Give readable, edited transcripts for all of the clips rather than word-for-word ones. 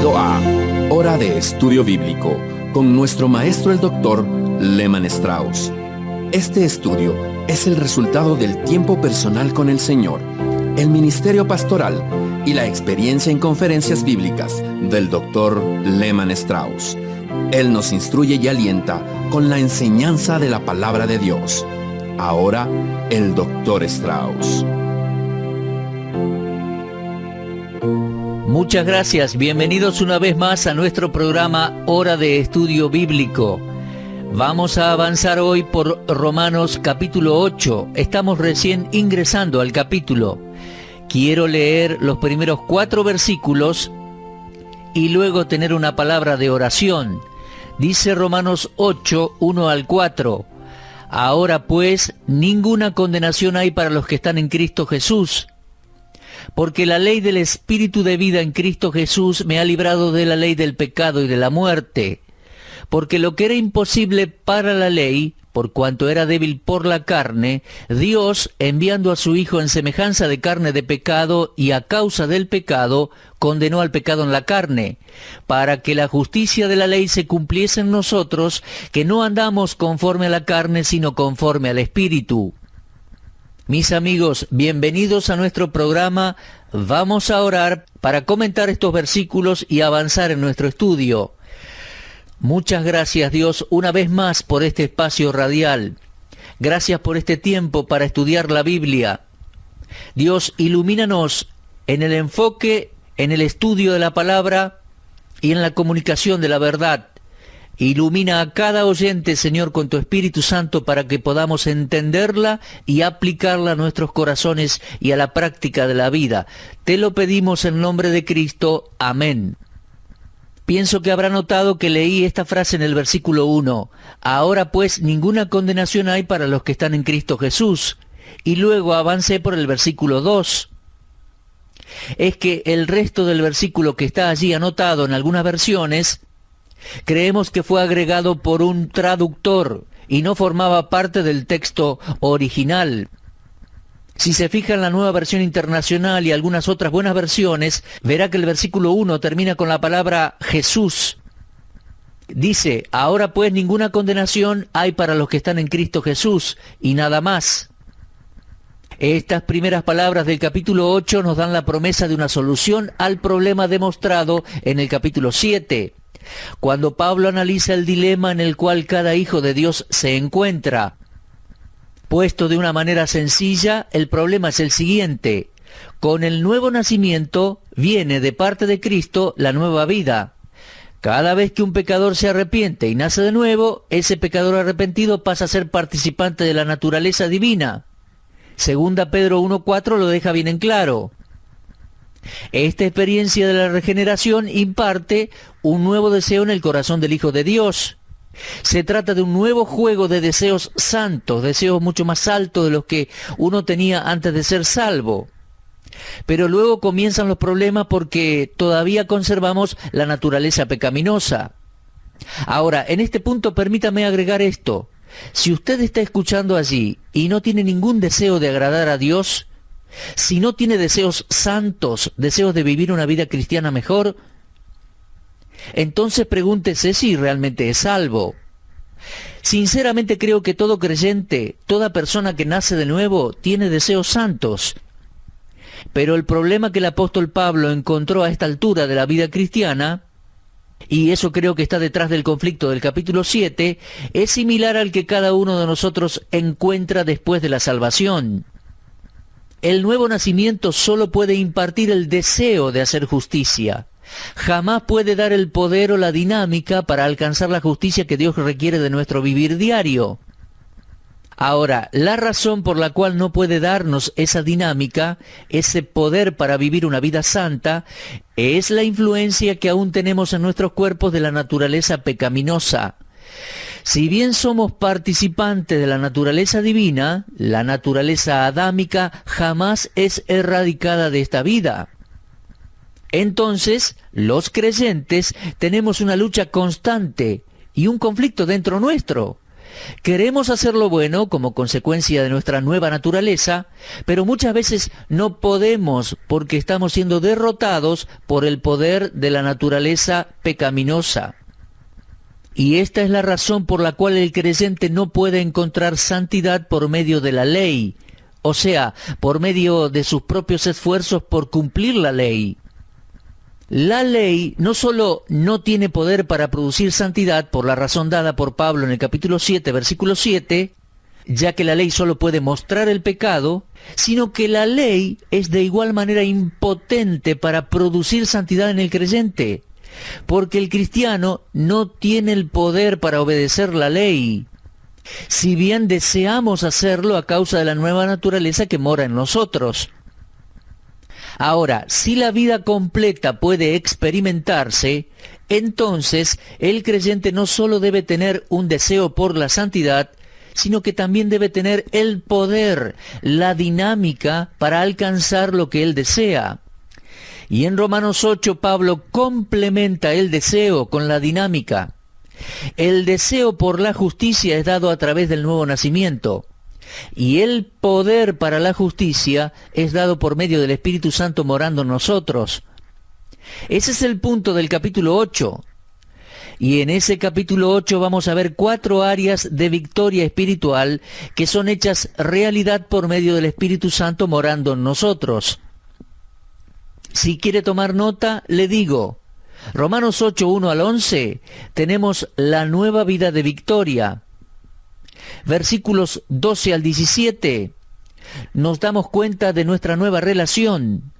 Bienvenido a Hora de Estudio Bíblico con nuestro maestro el Dr. Lehman Strauss. Este estudio es el resultado del tiempo personal con el Señor, el ministerio pastoral y la experiencia en conferencias bíblicas del Dr. Lehman Strauss. Él nos instruye y alienta con la enseñanza de la palabra de Dios. Ahora, el Dr. Strauss. Muchas gracias, bienvenidos una vez más a nuestro programa Hora de Estudio Bíblico. Vamos a avanzar hoy por Romanos capítulo 8. Estamos recién ingresando al capítulo. Quiero leer los primeros 4 versículos y luego tener una palabra de oración. Dice Romanos 8, 1 al 4. Ahora pues, ninguna condenación hay para los que están en Cristo Jesús, porque la ley del Espíritu de vida en Cristo Jesús me ha librado de la ley del pecado y de la muerte. Porque lo que era imposible para la ley, por cuanto era débil por la carne, Dios, enviando a su Hijo en semejanza de carne de pecado y a causa del pecado, condenó al pecado en la carne, para que la justicia de la ley se cumpliese en nosotros, que no andamos conforme a la carne, sino conforme al Espíritu. Mis amigos, bienvenidos a nuestro programa. Vamos a orar para comentar estos versículos y avanzar en nuestro estudio. Muchas gracias, Dios, una vez más por este espacio radial. Gracias por este tiempo para estudiar la Biblia. Dios, ilumínanos en el enfoque, en el estudio de la palabra y en la comunicación de la verdad. Ilumina a cada oyente, Señor, con tu Espíritu Santo para que podamos entenderla y aplicarla a nuestros corazones y a la práctica de la vida. Te lo pedimos en nombre de Cristo. Amén. Pienso que habrá notado que leí esta frase en el versículo 1. Ahora pues ninguna condenación hay para los que están en Cristo Jesús. Y luego avancé por el versículo 2. Es que el resto del versículo que está allí anotado en algunas versiones, creemos que fue agregado por un traductor y no formaba parte del texto original. Si se fija en la Nueva Versión Internacional y algunas otras buenas versiones, verá que el versículo 1 termina con la palabra Jesús. Dice, ahora pues ninguna condenación hay para los que están en Cristo Jesús, y nada más. Estas primeras palabras del capítulo 8 nos dan la promesa de una solución al problema demostrado en el capítulo 7. Cuando Pablo analiza el dilema en el cual cada hijo de Dios se encuentra. Puesto de una manera sencilla, el problema es el siguiente. Con el nuevo nacimiento viene de parte de Cristo la nueva vida. Cada vez que un pecador se arrepiente y nace de nuevo, ese pecador arrepentido pasa a ser participante de la naturaleza divina. Segunda Pedro 1:4 lo deja bien en claro. Esta experiencia de la regeneración imparte un nuevo deseo en el corazón del Hijo de Dios. Se trata de un nuevo juego de deseos santos, deseos mucho más altos de los que uno tenía antes de ser salvo. Pero luego comienzan los problemas porque todavía conservamos la naturaleza pecaminosa. Ahora, en este punto permítame agregar esto. Si usted está escuchando allí y no tiene ningún deseo de agradar a Dios, si no tiene deseos santos, deseos de vivir una vida cristiana mejor, entonces pregúntese si realmente es salvo. Sinceramente creo que todo creyente, toda persona que nace de nuevo, tiene deseos santos. Pero el problema que el apóstol Pablo encontró a esta altura de la vida cristiana, y eso creo que está detrás del conflicto del capítulo 7, es similar al que cada uno de nosotros encuentra después de la salvación. El nuevo nacimiento solo puede impartir el deseo de hacer justicia. Jamás puede dar el poder o la dinámica para alcanzar la justicia que Dios requiere de nuestro vivir diario. Ahora, la razón por la cual no puede darnos esa dinámica, ese poder para vivir una vida santa, es la influencia que aún tenemos en nuestros cuerpos de la naturaleza pecaminosa. Si bien somos participantes de la naturaleza divina, la naturaleza adámica jamás es erradicada de esta vida. Entonces, los creyentes tenemos una lucha constante y un conflicto dentro nuestro. Queremos hacer lo bueno como consecuencia de nuestra nueva naturaleza, pero muchas veces no podemos porque estamos siendo derrotados por el poder de la naturaleza pecaminosa. Y esta es la razón por la cual el creyente no puede encontrar santidad por medio de la ley, o sea, por medio de sus propios esfuerzos por cumplir la ley. La ley no solo no tiene poder para producir santidad por la razón dada por Pablo en el capítulo 7, versículo 7, ya que la ley solo puede mostrar el pecado, sino que la ley es de igual manera impotente para producir santidad en el creyente, porque el cristiano no tiene el poder para obedecer la ley, si bien deseamos hacerlo a causa de la nueva naturaleza que mora en nosotros. Ahora, si la vida completa puede experimentarse, entonces el creyente no solo debe tener un deseo por la santidad, sino que también debe tener el poder, la dinámica para alcanzar lo que él desea. Y en Romanos 8, Pablo complementa el deseo con la dinámica. El deseo por la justicia es dado a través del nuevo nacimiento. Y el poder para la justicia es dado por medio del Espíritu Santo morando en nosotros. Ese es el punto del capítulo 8. Y en ese capítulo 8 vamos a ver 4 áreas de victoria espiritual que son hechas realidad por medio del Espíritu Santo morando en nosotros. Si quiere tomar nota, le digo, Romanos 8, 1 al 11, tenemos la nueva vida de victoria. Versículos 12 al 17, nos damos cuenta de nuestra nueva relación.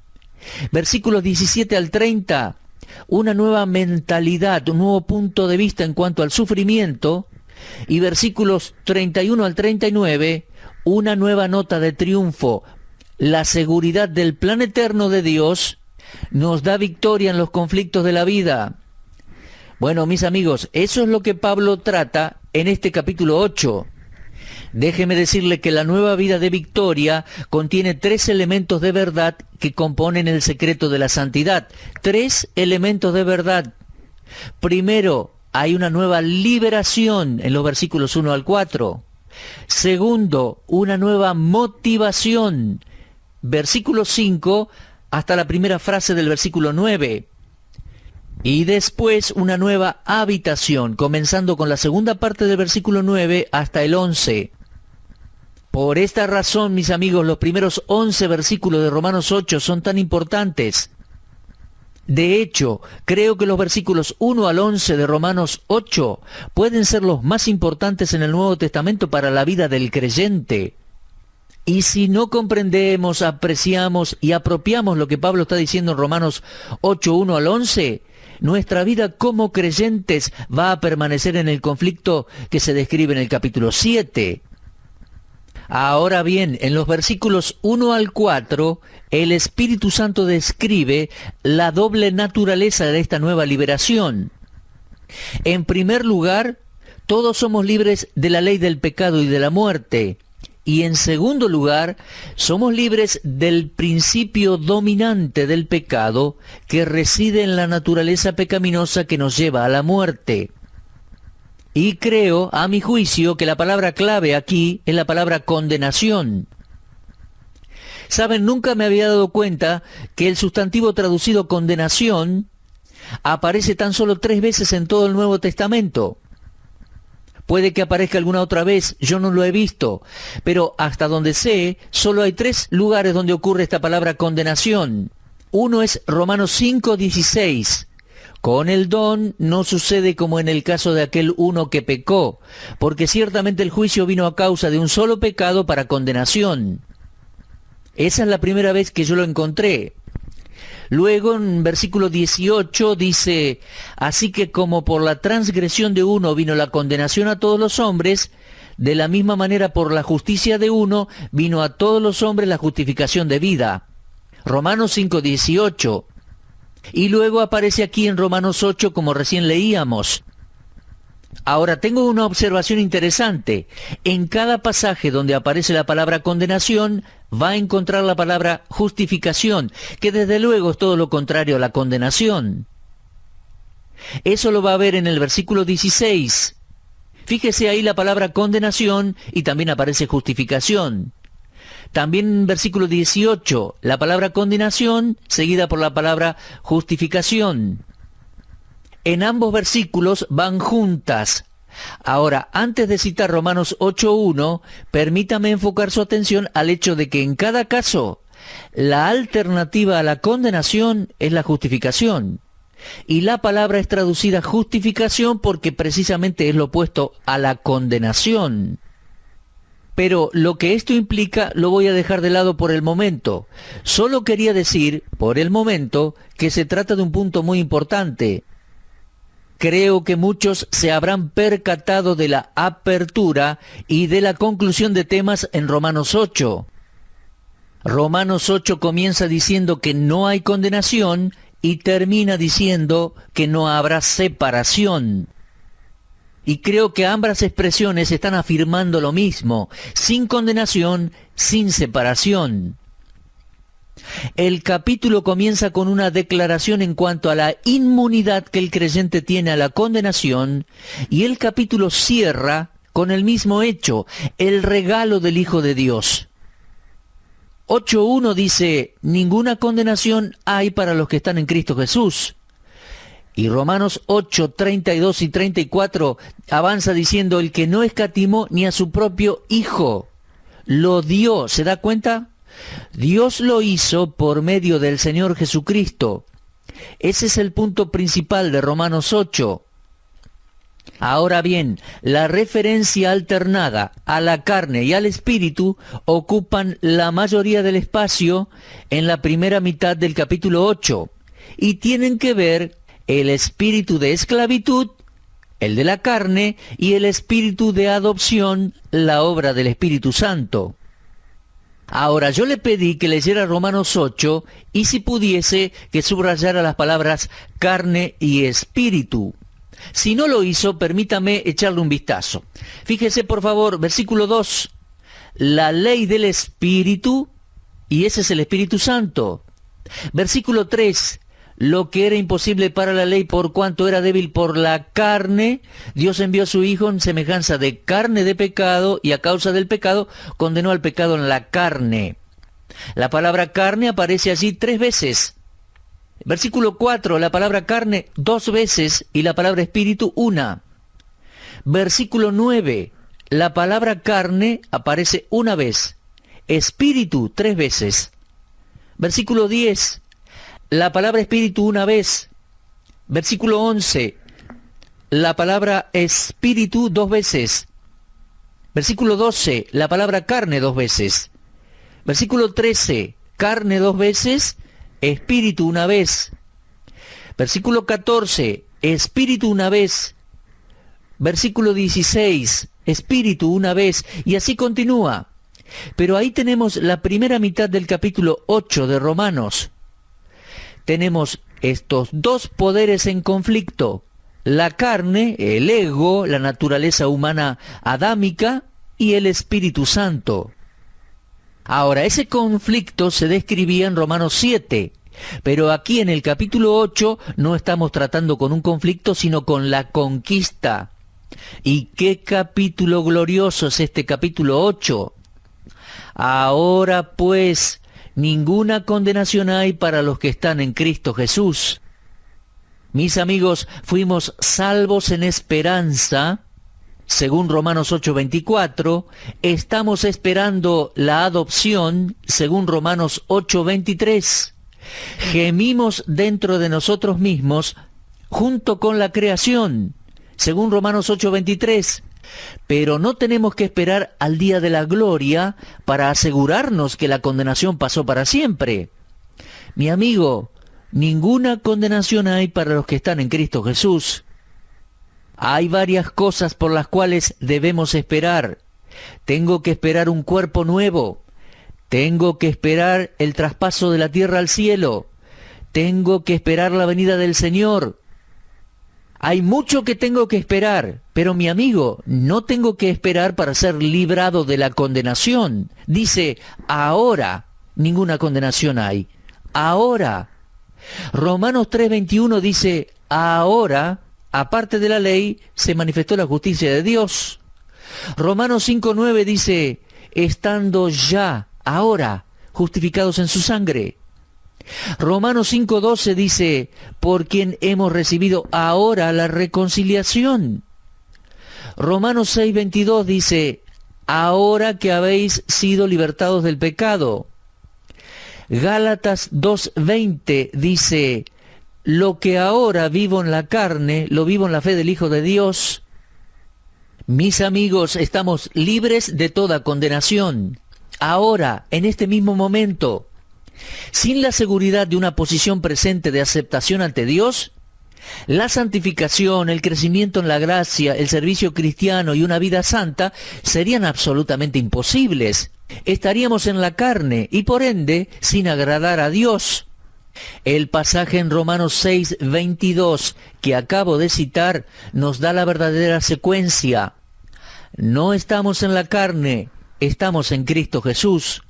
Versículos 17 al 30, una nueva mentalidad, un nuevo punto de vista en cuanto al sufrimiento. Y versículos 31 al 39, una nueva nota de triunfo. La seguridad del plan eterno de Dios nos da victoria en los conflictos de la vida. Bueno, mis amigos, eso es lo que Pablo trata en este capítulo 8. Déjeme decirle que la nueva vida de victoria contiene 3 elementos de verdad que componen el secreto de la santidad. 3 elementos de verdad. Primero, hay una nueva liberación en los versículos 1 al 4. Segundo, una nueva motivación. Versículo 5 hasta la primera frase del versículo 9. Y después una nueva habitación, comenzando con la segunda parte del versículo 9 hasta el 11. Por esta razón, mis amigos, los primeros 11 versículos de Romanos 8 son tan importantes. De hecho, creo que los versículos 1 al 11 de Romanos 8 pueden ser los más importantes en el Nuevo Testamento para la vida del creyente. Y si no comprendemos, apreciamos y apropiamos lo que Pablo está diciendo en Romanos 8, 1 al 11, nuestra vida como creyentes va a permanecer en el conflicto que se describe en el capítulo 7. Ahora bien, en los versículos 1 al 4, el Espíritu Santo describe la doble naturaleza de esta nueva liberación. En primer lugar, todos somos libres de la ley del pecado y de la muerte. Y en segundo lugar, somos libres del principio dominante del pecado que reside en la naturaleza pecaminosa que nos lleva a la muerte. Y creo, a mi juicio, que la palabra clave aquí es la palabra condenación. Saben, nunca me había dado cuenta que el sustantivo traducido condenación aparece tan solo 3 veces en todo el Nuevo Testamento. Puede que aparezca alguna otra vez, yo no lo he visto, pero hasta donde sé, solo hay 3 lugares donde ocurre esta palabra condenación. Uno es Romanos 5:16. Con el don no sucede como en el caso de aquel uno que pecó, porque ciertamente el juicio vino a causa de un solo pecado para condenación. Esa es la primera vez que yo lo encontré. Luego en versículo 18 dice, así que como por la transgresión de uno vino la condenación a todos los hombres, de la misma manera por la justicia de uno vino a todos los hombres la justificación de vida. Romanos 5:18. Y luego aparece aquí en Romanos 8 como recién leíamos. Ahora, tengo una observación interesante. En cada pasaje donde aparece la palabra condenación, va a encontrar la palabra justificación, que desde luego es todo lo contrario a la condenación. Eso lo va a ver en el versículo 16. Fíjese ahí la palabra condenación y también aparece justificación. También en versículo 18, la palabra condenación seguida por la palabra justificación. En ambos versículos van juntas. Ahora, antes de citar Romanos 8.1, permítame enfocar su atención al hecho de que en cada caso, la alternativa a la condenación es la justificación. Y la palabra es traducida justificación porque precisamente es lo opuesto a la condenación. Pero lo que esto implica lo voy a dejar de lado por el momento. Solo quería decir, por el momento, que se trata de un punto muy importante. Creo que muchos se habrán percatado de la apertura y de la conclusión de temas en Romanos 8. Romanos 8 comienza diciendo que no hay condenación y termina diciendo que no habrá separación. Y creo que ambas expresiones están afirmando lo mismo, sin condenación, sin separación. El capítulo comienza con una declaración en cuanto a la inmunidad que el creyente tiene a la condenación, y el capítulo cierra con el mismo hecho, el regalo del Hijo de Dios. 8.1 dice, ninguna condenación hay para los que están en Cristo Jesús. Y Romanos 8, 32 y 34 avanza diciendo, el que no escatimó ni a su propio Hijo, lo dio. ¿Se da cuenta? Dios lo hizo por medio del Señor Jesucristo. Ese es el punto principal de Romanos 8. Ahora bien, la referencia alternada a la carne y al espíritu ocupan la mayoría del espacio en la primera mitad del capítulo 8 y tienen que ver el espíritu de esclavitud, el de la carne, y el espíritu de adopción, la obra del Espíritu Santo. Ahora, yo le pedí que leyera Romanos 8 y si pudiese que subrayara las palabras carne y espíritu. Si no lo hizo, permítame echarle un vistazo. Fíjese por favor, versículo 2, la ley del Espíritu, y ese es el Espíritu Santo. Versículo 3, lo que era imposible para la ley por cuanto era débil por la carne, Dios envió a su Hijo en semejanza de carne de pecado y a causa del pecado condenó al pecado en la carne. La palabra carne aparece allí 3 veces. Versículo 4, la palabra carne 2 veces y la palabra espíritu 1. Versículo 9, la palabra carne aparece 1 vez, espíritu 3 veces. Versículo 10, la palabra espíritu 1 vez. Versículo 11, la palabra espíritu 2 veces. Versículo 12, la palabra carne 2 veces. Versículo 13, carne 2 veces, espíritu 1 vez. Versículo 14, espíritu 1 vez. Versículo 16, espíritu 1 vez. Y así continúa. Pero ahí tenemos la primera mitad del capítulo 8 de Romanos. Tenemos estos 2 poderes en conflicto. La carne, el ego, la naturaleza humana adámica y el Espíritu Santo. Ahora, ese conflicto se describía en Romanos 7, pero aquí en el capítulo 8 no estamos tratando con un conflicto, sino con la conquista. ¿Y qué capítulo glorioso es este capítulo 8? Ahora pues, ninguna condenación hay para los que están en Cristo Jesús. Mis amigos, fuimos salvos en esperanza. Según Romanos 8:24, estamos esperando la adopción, según Romanos 8:23. Gemimos dentro de nosotros mismos, junto con la creación, según Romanos 8:23. Pero no tenemos que esperar al día de la gloria para asegurarnos que la condenación pasó para siempre. Mi amigo, ninguna condenación hay para los que están en Cristo Jesús. Hay varias cosas por las cuales debemos esperar. Tengo que esperar un cuerpo nuevo. Tengo que esperar el traspaso de la tierra al cielo. Tengo que esperar la venida del Señor. Hay mucho que tengo que esperar, pero mi amigo, no tengo que esperar para ser librado de la condenación. Dice, ahora ninguna condenación hay. Ahora. Romanos 3:21 dice, ahora aparte de la ley, se manifestó la justicia de Dios. Romanos 5:9 dice, estando ya, ahora, justificados en su sangre. Romanos 5:12 dice, por quien hemos recibido ahora la reconciliación. Romanos 6:22 dice, ahora que habéis sido libertados del pecado. Gálatas 2:20 dice, lo que ahora vivo en la carne, lo vivo en la fe del Hijo de Dios. Mis amigos, estamos libres de toda condenación. Ahora, en este mismo momento, sin la seguridad de una posición presente de aceptación ante Dios, la santificación, el crecimiento en la gracia, el servicio cristiano y una vida santa serían absolutamente imposibles. Estaríamos en la carne y por ende sin agradar a Dios. El pasaje en Romanos 6:22 que acabo de citar nos da la verdadera secuencia. No estamos en la carne, estamos en Cristo Jesús.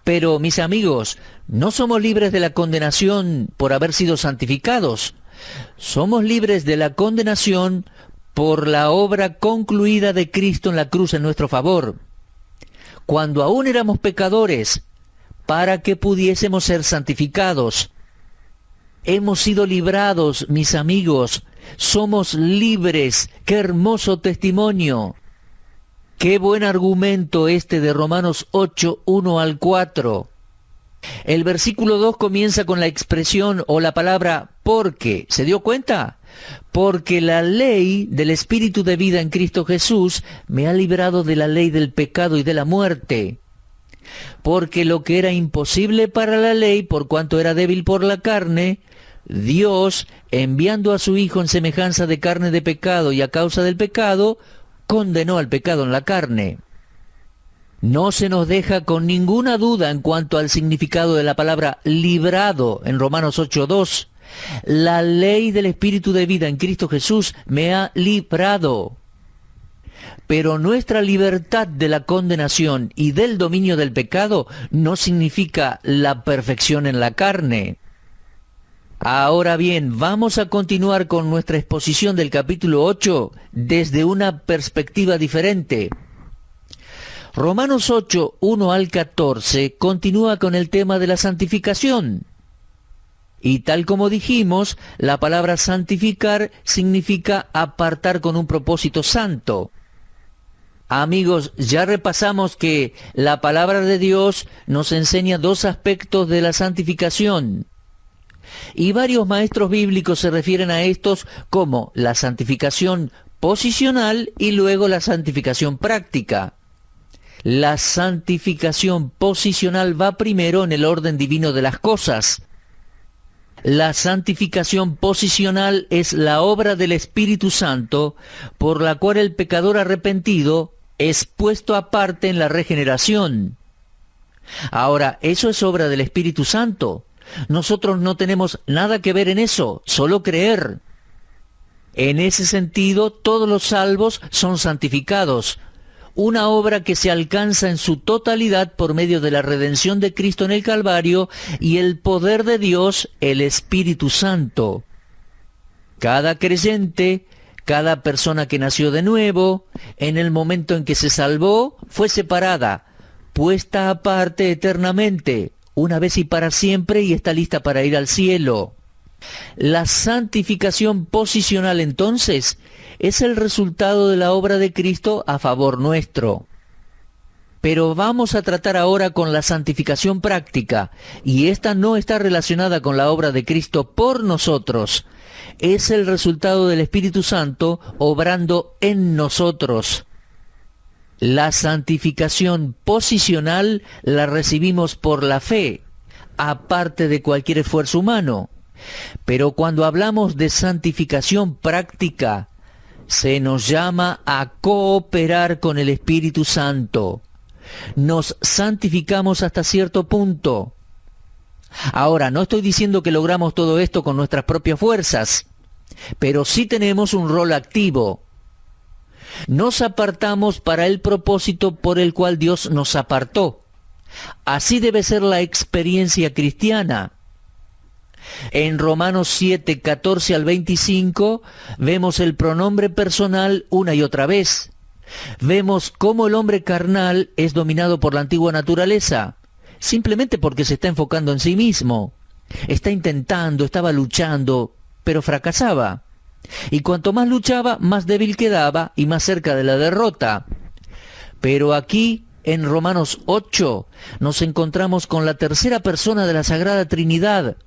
Pero, mis amigos, no somos libres de la condenación por haber sido santificados. Somos libres de la condenación por la obra concluida de Cristo en la cruz en nuestro favor. Cuando aún éramos pecadores, para que pudiésemos ser santificados. Hemos sido librados, mis amigos. Somos libres. ¡Qué hermoso testimonio! ¡Qué buen argumento este de Romanos 8, 1 al 4! El versículo 2 comienza con la expresión o la palabra porque. ¿Se dio cuenta? Porque la ley del Espíritu de vida en Cristo Jesús me ha librado de la ley del pecado y de la muerte. Porque lo que era imposible para la ley, por cuanto era débil por la carne, Dios, enviando a su Hijo en semejanza de carne de pecado y a causa del pecado, condenó al pecado en la carne. No se nos deja con ninguna duda en cuanto al significado de la palabra librado en Romanos 8:2. La ley del Espíritu de vida en Cristo Jesús me ha librado. Pero nuestra libertad de la condenación y del dominio del pecado no significa la perfección en la carne. Ahora bien, vamos a continuar con nuestra exposición del capítulo 8 desde una perspectiva diferente. Romanos 8, 1 al 14 continúa con el tema de la santificación. Y tal como dijimos, la palabra santificar significa apartar con un propósito santo. Amigos, ya repasamos que la palabra de Dios nos enseña dos aspectos de la santificación. Y varios maestros bíblicos se refieren a estos como la santificación posicional y luego la santificación práctica. La santificación posicional va primero en el orden divino de las cosas. La santificación posicional es la obra del Espíritu Santo por la cual el pecador arrepentido es puesto aparte en la regeneración. Ahora, eso es obra del Espíritu Santo. Nosotros no tenemos nada que ver en eso, solo creer. En ese sentido, todos los salvos son santificados. Una obra que se alcanza en su totalidad por medio de la redención de Cristo en el Calvario y el poder de Dios, el Espíritu Santo. Cada creyente, cada persona que nació de nuevo, en el momento en que se salvó, fue separada, puesta aparte eternamente, una vez y para siempre, y está lista para ir al cielo. La santificación posicional, entonces, es el resultado de la obra de Cristo a favor nuestro. Pero vamos a tratar ahora con la santificación práctica, y esta no está relacionada con la obra de Cristo por nosotros. Es el resultado del Espíritu Santo obrando en nosotros. La santificación posicional la recibimos por la fe, aparte de cualquier esfuerzo humano. Pero cuando hablamos de santificación práctica, se nos llama a cooperar con el Espíritu Santo. Nos santificamos hasta cierto punto. Ahora, no estoy diciendo que logramos todo esto con nuestras propias fuerzas, pero sí tenemos un rol activo. Nos apartamos para el propósito por el cual Dios nos apartó. Así debe ser la experiencia cristiana. En Romanos 7, 14 al 25, vemos el pronombre personal una y otra vez. Vemos cómo el hombre carnal es dominado por la antigua naturaleza, simplemente porque se está enfocando en sí mismo. Estaba luchando, pero fracasaba. Y cuanto más luchaba, más débil quedaba y más cerca de la derrota. Pero aquí, en Romanos 8, nos encontramos con la tercera persona de la Sagrada Trinidad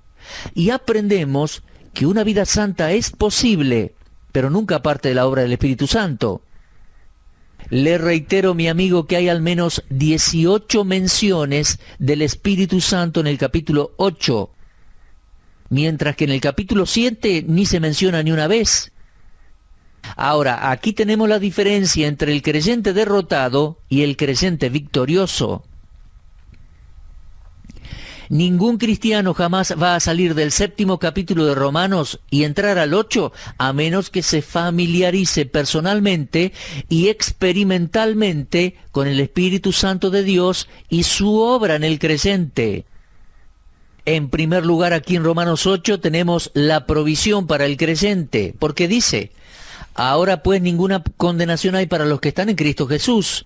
y aprendemos que una vida santa es posible, pero nunca parte de la obra del Espíritu Santo. Le reitero, mi amigo, que hay al menos 18 menciones del Espíritu Santo en el capítulo 8, mientras que en el capítulo 7 ni se menciona ni una vez. Ahora, aquí tenemos la diferencia entre el creyente derrotado y el creyente victorioso. Ningún cristiano jamás va a salir del 7º capítulo de Romanos y entrar al 8, a menos que se familiarice personalmente y experimentalmente con el Espíritu Santo de Dios y su obra en el creyente. En primer lugar, aquí en Romanos 8 tenemos la provisión para el creyente, porque dice: ahora pues ninguna condenación hay para los que están en Cristo Jesús.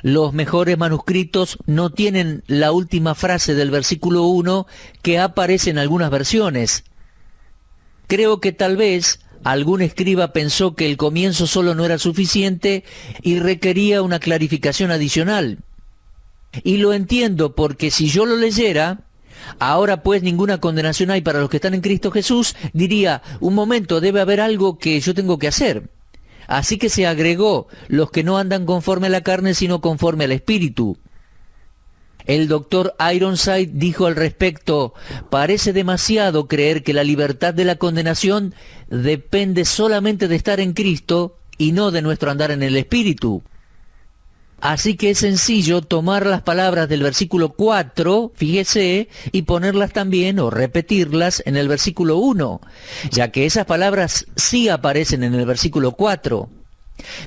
Los mejores manuscritos no tienen la última frase del versículo 1 que aparece en algunas versiones. Creo que tal vez algún escriba pensó que el comienzo solo no era suficiente y requería una clarificación adicional. Y lo entiendo, porque si yo lo leyera: ahora pues ninguna condenación hay para los que están en Cristo Jesús, diría: un momento, debe haber algo que yo tengo que hacer. Así que se agregó: los que no andan conforme a la carne, sino conforme al Espíritu. El doctor Ironside dijo al respecto: parece demasiado creer que la libertad de la condenación depende solamente de estar en Cristo y no de nuestro andar en el Espíritu. Así que es sencillo tomar las palabras del versículo 4, fíjese, y ponerlas también o repetirlas en el versículo 1, ya que esas palabras sí aparecen en el versículo 4.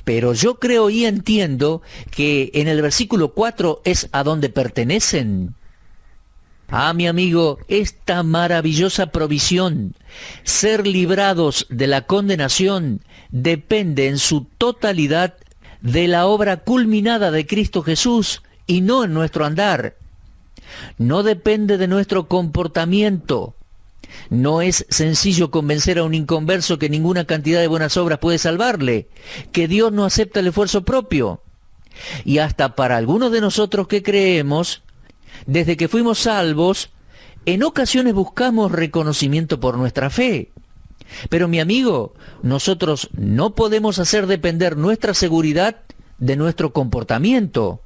Pero yo creo y entiendo que en el versículo 4 es a donde pertenecen. Ah, mi amigo, esta maravillosa provisión, ser librados de la condenación, depende en su totalidad de la obra culminada de Cristo Jesús y no en nuestro andar. No depende de nuestro comportamiento. No es sencillo convencer a un inconverso que ninguna cantidad de buenas obras puede salvarle, que Dios no acepta el esfuerzo propio. Y hasta para algunos de nosotros que creemos, desde que fuimos salvos, en ocasiones buscamos reconocimiento por nuestra fe. Pero mi amigo, nosotros no podemos hacer depender nuestra seguridad de nuestro comportamiento.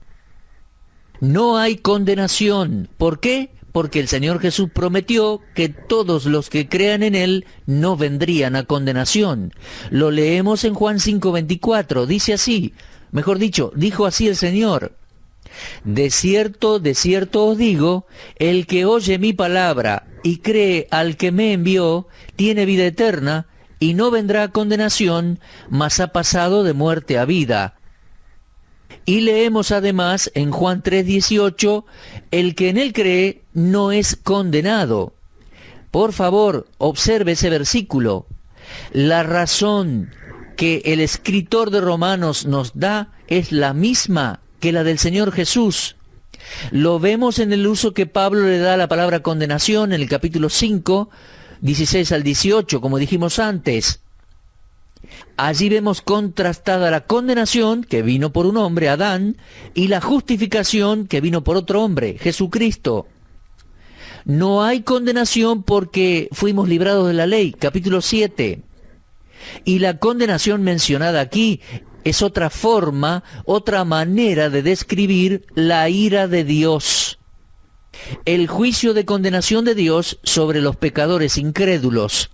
No hay condenación. ¿Por qué? Porque el Señor Jesús prometió que todos los que crean en Él no vendrían a condenación. Lo leemos en Juan 5:24. Dice así, mejor dicho, dijo así el Señor: de cierto os digo, el que oye mi palabra y cree al que me envió, tiene vida eterna, y no vendrá a condenación, mas ha pasado de muerte a vida. Y leemos además en Juan 3:18, el que en él cree no es condenado. Por favor, observe ese versículo. La razón que el escritor de Romanos nos da es la misma que la del Señor Jesús. Lo vemos en el uso que Pablo le da a la palabra condenación en el capítulo 5, 16 al 18, como dijimos antes. Allí vemos contrastada la condenación que vino por un hombre, Adán, y la justificación que vino por otro hombre, Jesucristo. No hay condenación porque fuimos librados de la ley, capítulo 7. Y la condenación mencionada aquí es otra forma, otra manera de describir la ira de Dios. El juicio de condenación de Dios sobre los pecadores incrédulos.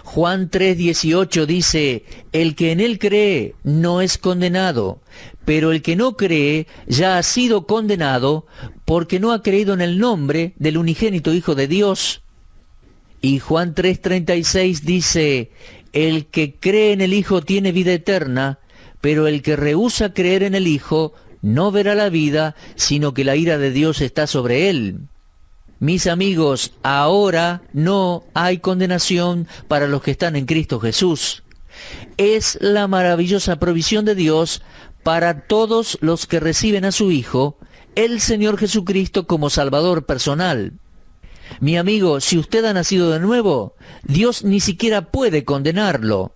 Juan 3:18 dice: el que en él cree no es condenado, pero el que no cree ya ha sido condenado porque no ha creído en el nombre del unigénito Hijo de Dios. Y Juan 3:36 dice: el que cree en el Hijo tiene vida eterna, pero el que rehúsa creer en el Hijo no verá la vida, sino que la ira de Dios está sobre él. Mis amigos, ahora no hay condenación para los que están en Cristo Jesús. Es la maravillosa provisión de Dios para todos los que reciben a su Hijo, el Señor Jesucristo, como Salvador personal. Mi amigo, si usted ha nacido de nuevo, Dios ni siquiera puede condenarlo,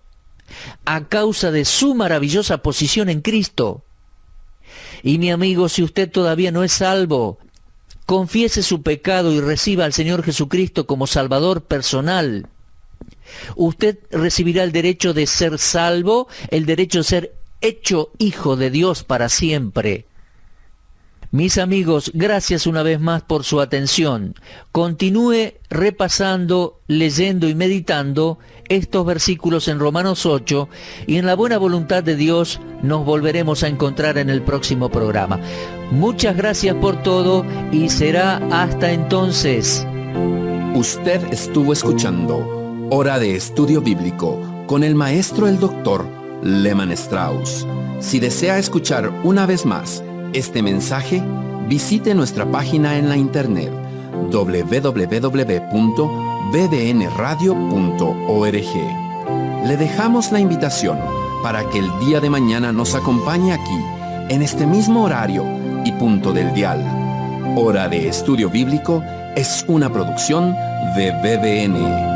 a causa de su maravillosa posición en Cristo. Y mi amigo, si usted todavía no es salvo, confiese su pecado y reciba al Señor Jesucristo como Salvador personal. Usted recibirá el derecho de ser salvo, el derecho de ser hecho hijo de Dios para siempre. Mis amigos, gracias una vez más por su atención. Continúe repasando, leyendo y meditando estos versículos en Romanos 8, y en la buena voluntad de Dios nos volveremos a encontrar en el próximo programa. Muchas gracias por todo y será hasta entonces. Usted estuvo escuchando Hora de Estudio Bíblico con el maestro el doctor Lehmann Strauss. Si desea escuchar una vez más este mensaje, visite nuestra página en la internet www.bbnradio.org. Le dejamos la invitación para que el día de mañana nos acompañe aquí, en este mismo horario y punto del dial. Hora de Estudio Bíblico es una producción de BBN.